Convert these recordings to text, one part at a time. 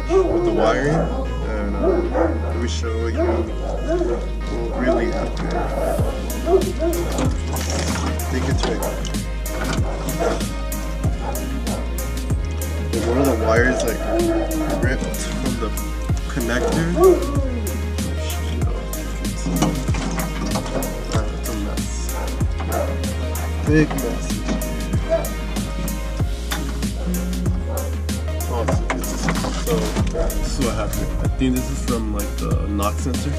footage of the wiring, and let me show you what really happened. I think it's right there. One of the wires like ripped from the connector. It's a mess. Big mess. So this is what happened. I think this is from like the knock sensor.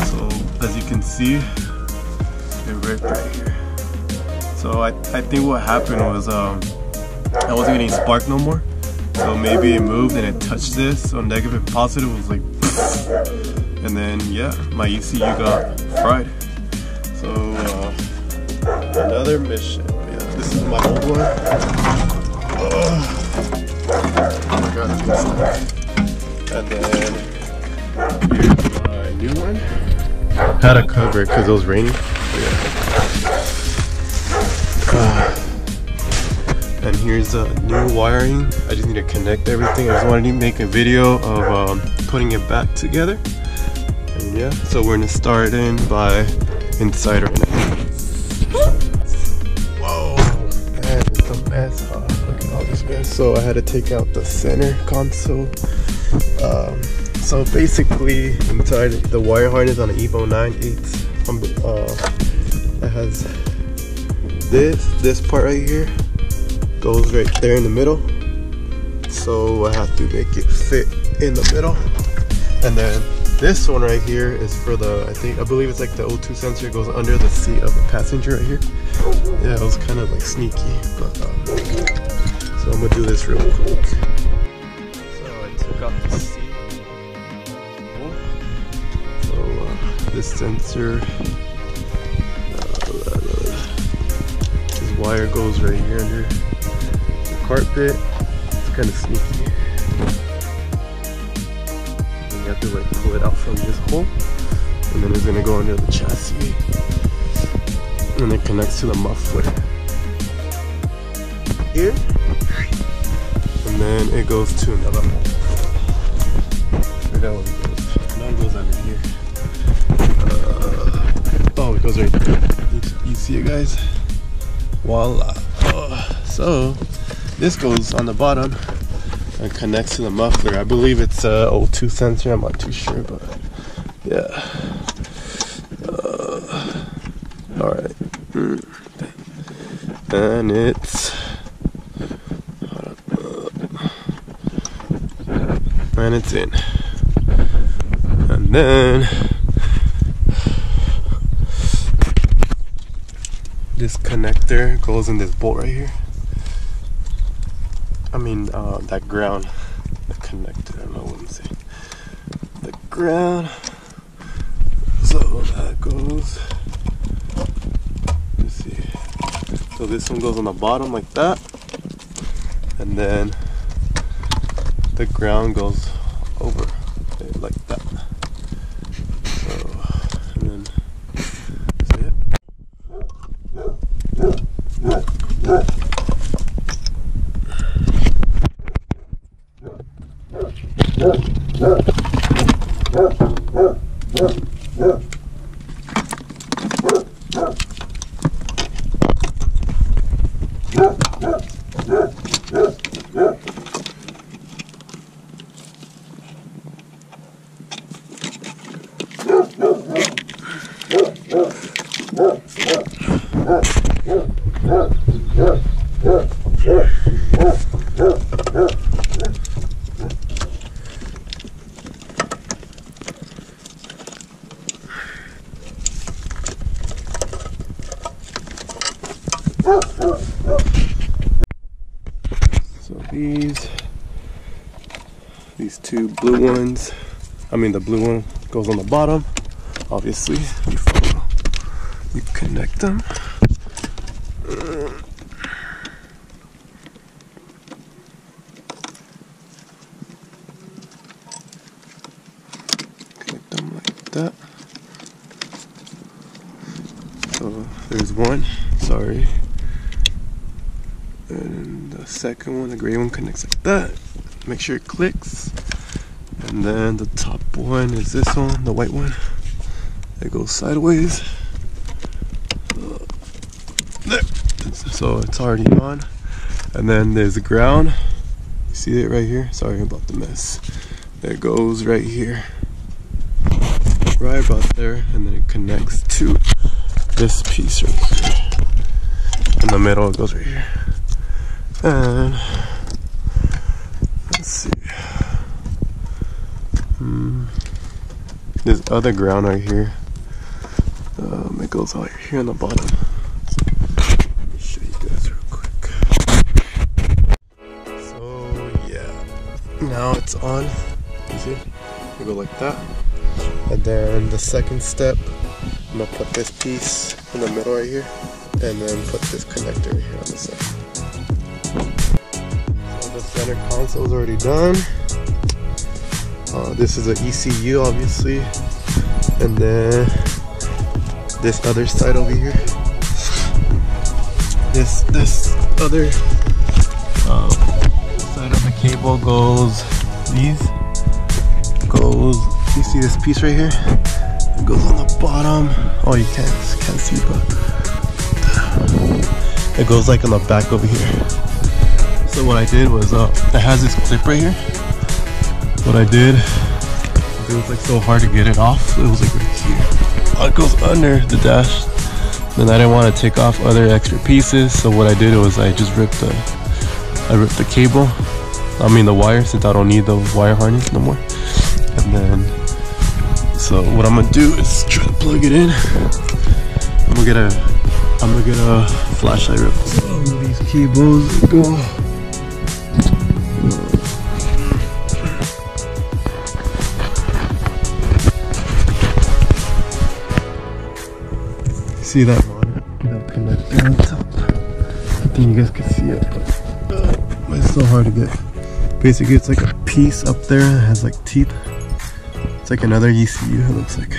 So as you can see, it ripped right here. So I think what happened was I wasn't getting spark no more. So maybe it moved and it touched this. So negative and positive was like, and then yeah, my ECU got fried. So another mission. Yeah, this is my old one. Oh my god, it's good stuff. And then here's my new one. Had to cover it because it was raining. And here's the new wiring. I just need to connect everything. I just wanted to make a video of putting it back together. And yeah, so we're gonna start in by inside right now. Whoa, man, it's a mess. Huh? Look at all this mess. So I had to take out the center console. So basically, inside the wire harness on an Evo 9/8, it has this part right here. Goes right there in the middle, so I have to make it fit in the middle. And then this one right here is for the, I believe it's like the O2 sensor. It goes under the seat of the passenger right here. Yeah, it was kind of like sneaky, but so I'm gonna do this real quick. So I took out the seat. So this sensor, this wire goes right here under carpet. It's kind of sneaky. And you have to like pull it out from this hole, and then it's gonna go under the chassis, and it connects to the muffler here, and then it goes to another hole. Where that one goes? That one goes under here. Oh, it goes right there. You see it, guys? Voila. So this goes on the bottom and connects to the muffler. I believe it's a O2 sensor. I'm not too sure, but yeah. All right, and it's in, and then this connector goes in this bolt right here. I mean, that ground, the connector, I don't know what I'm saying. The ground, so that goes, let's see. So this one goes on the bottom like that, and then the ground goes over like that. So, and then, that's it. So these two blue ones, I mean the blue one goes on the bottom, obviously, before you connect them. Connect them like that. So there's one, sorry. And the second one, the gray one, connects like that. Make sure it clicks. And then the top one is this one, the white one. It goes sideways. There. So it's already on. And then there's the ground. You see it right here? Sorry about the mess. It goes right here. Right about there. And then it connects to this piece right here. In the middle, it goes right here. And let's see. This other ground right here. It goes out here on the bottom. Let me show you guys real quick. So yeah, now it's on. You see? You go like that. And then the second step, I'm gonna put this piece in the middle right here, and then put this connector right here on the side. So the center console is already done. This is an ECU, obviously, and then this other side over here. This other side of the cable goes. You see this piece right here? It goes on the bottom. Oh, you can't see, but it goes like on the back over here. So what I did was, it has this clip right here. What I did, it was like so hard to get it off. It was like right here. Oh, it goes under the dash. Then I didn't want to take off other extra pieces. So what I did was I just ripped the cable. I mean the wire, since I don't need the wire harness no more. And then, so what I'm gonna do is try to plug it in. I'm gonna get a flashlight real quick. So these cables go. See that monitor, that connector on top? I think you guys can see it, but it's so hard to get. Basically, it's like a piece up there that has like teeth. It's like another ECU, it looks like.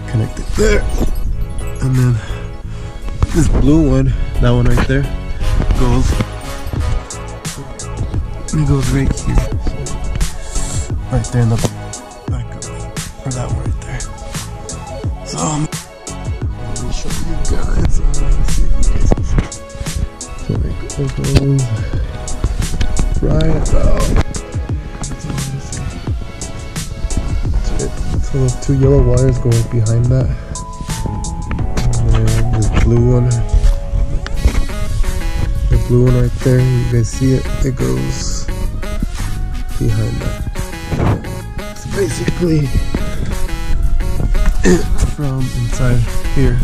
Connected there. And then this blue one, that one right there, goes right here. Right there in the back of it. Or that one right there. So, let me show you guys. See if you guys can see. So it goes right about. So those two yellow wires go right behind that. And then this blue one. The blue one right there, you guys see it? It goes behind that. It's basically from inside here,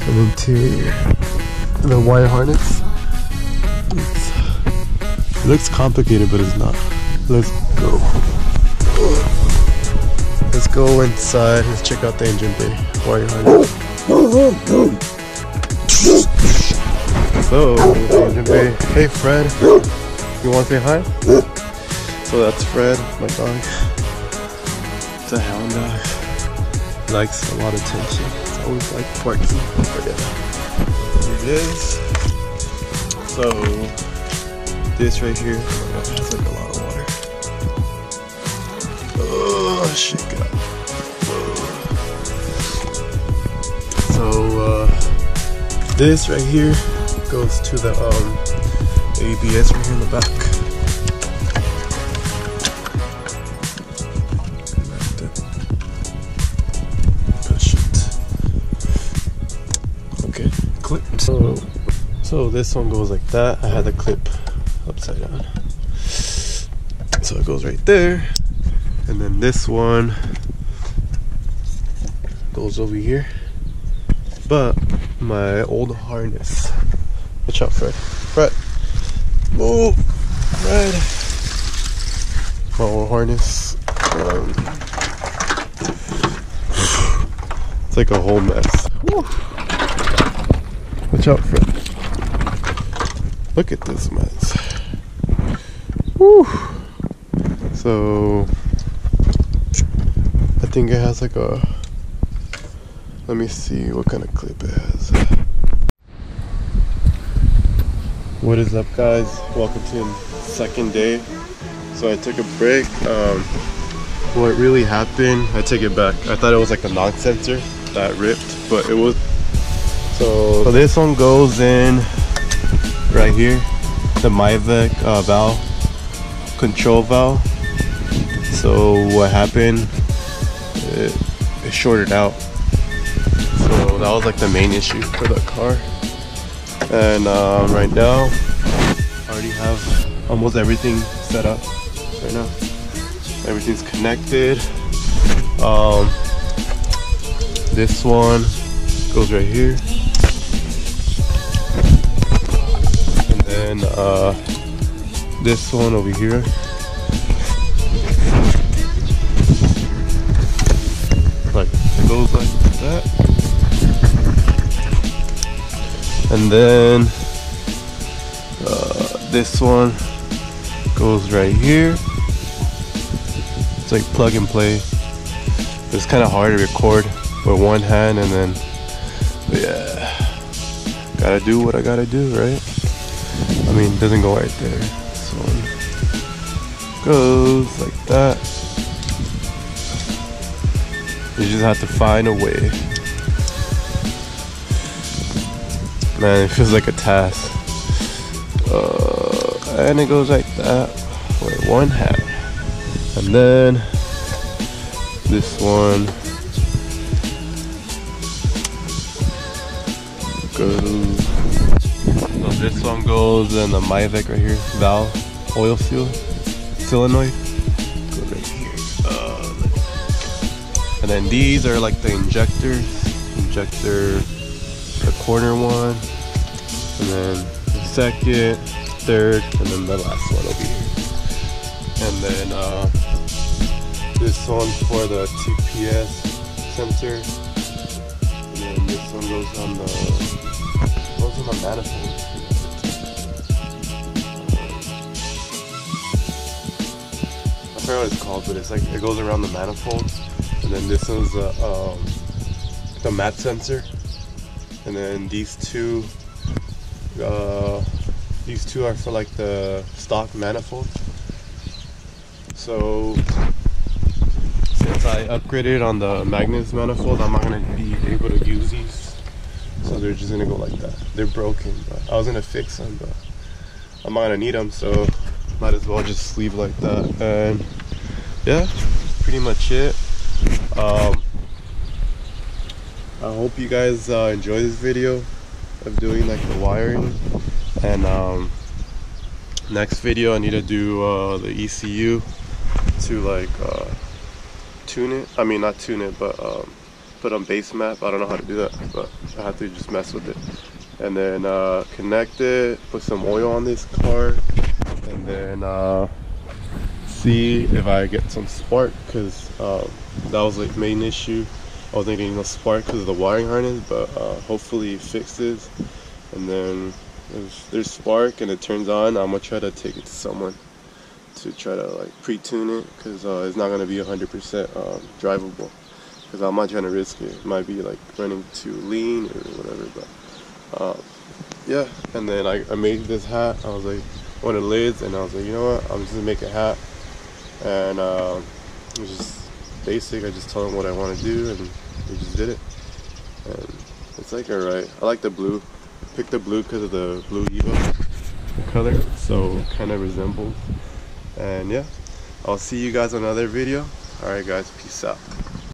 an interior, and the wire harness. It looks complicated, but it's not. Let's go. Let's go inside. Let's check out the engine bay. Wire harness. So, the engine bay. Hey, Fred. You want to say hi? So that's Fred, my dog. It's a hound dog. Likes a lot of attention. It's always like barking. But yeah, here it is. So this right here has like a lot of water. Oh, shake it up. So this right here goes to the ABS right here in the back. Clipped. So this one goes like that. I had the clip upside down, so it goes right there, and then this one goes over here. But my old harness, watch out, Fred. Fred, move, Fred. My old harness. It's like a whole mess. Woo. Watch out, Fred. Look at this mess. Woo. So I think it has like a, let me see what kind of clip it has. What is up, guys? Welcome to the second day So I took a break. What really happened, I take it back. I thought it was like the knock sensor that ripped, but it was. So this one goes in right here, the Mivec valve, control valve. So what happened, it shorted out. So that was like the main issue for the car. And right now, I already have almost everything set up right now. Everything's connected. This one goes right here. And then this one over here. Like, it goes like that. And then this one goes right here. It's like plug and play. It's kind of hard to record with one hand, and then, but yeah, gotta do what I gotta do, right? I mean, it doesn't go right there. This one goes like that. You just have to find a way. Man, it feels like a task. And it goes like that with one hand. And then this one goes. So this one goes in the Mivec right here, valve, oil seal, solenoid. Goes right here. And then these are like the injectors. Injector, the corner one, and then the second, third, and then the last one over here. And then this one for the TPS sensor, and then this one goes on the manifold. I forgot what it's called, but it's like it goes around the manifold. And then this one's the mat sensor. And then these two are for like the stock manifold. So since I upgraded on the Magnus manifold, I'm not gonna be able to use these. So they're just gonna go like that. They're broken, but I was gonna fix them, but I'm not gonna need them, so might as well just leave like that. And yeah, pretty much it. I hope you guys enjoy this video of doing like the wiring. And next video I need to do the ECU to like tune it. I mean, not tune it, but put on base map. I don't know how to do that, but I have to just mess with it. And then connect it, put some oil on this car, and then see if I get some spark, because that was like main issue. I wasn't getting no spark because of the wiring harness, but hopefully it fixes. And then if there's spark and it turns on, I'm gonna try to take it to someone to try to like pre-tune it, because it's not gonna be 100% drivable, because I'm not trying to risk it. It might be like running too lean or whatever. But yeah, and then I made this hat. I was like, one of the lids, and I was like, you know what, I'm just gonna make a hat. And it was just basic. I just told them what I want to do, and we just did it. And it's like alright. I like the blue. I picked the blue because of the blue Evo color, so it kind of resembles. And yeah, I'll see you guys on another video. Alright guys, peace out.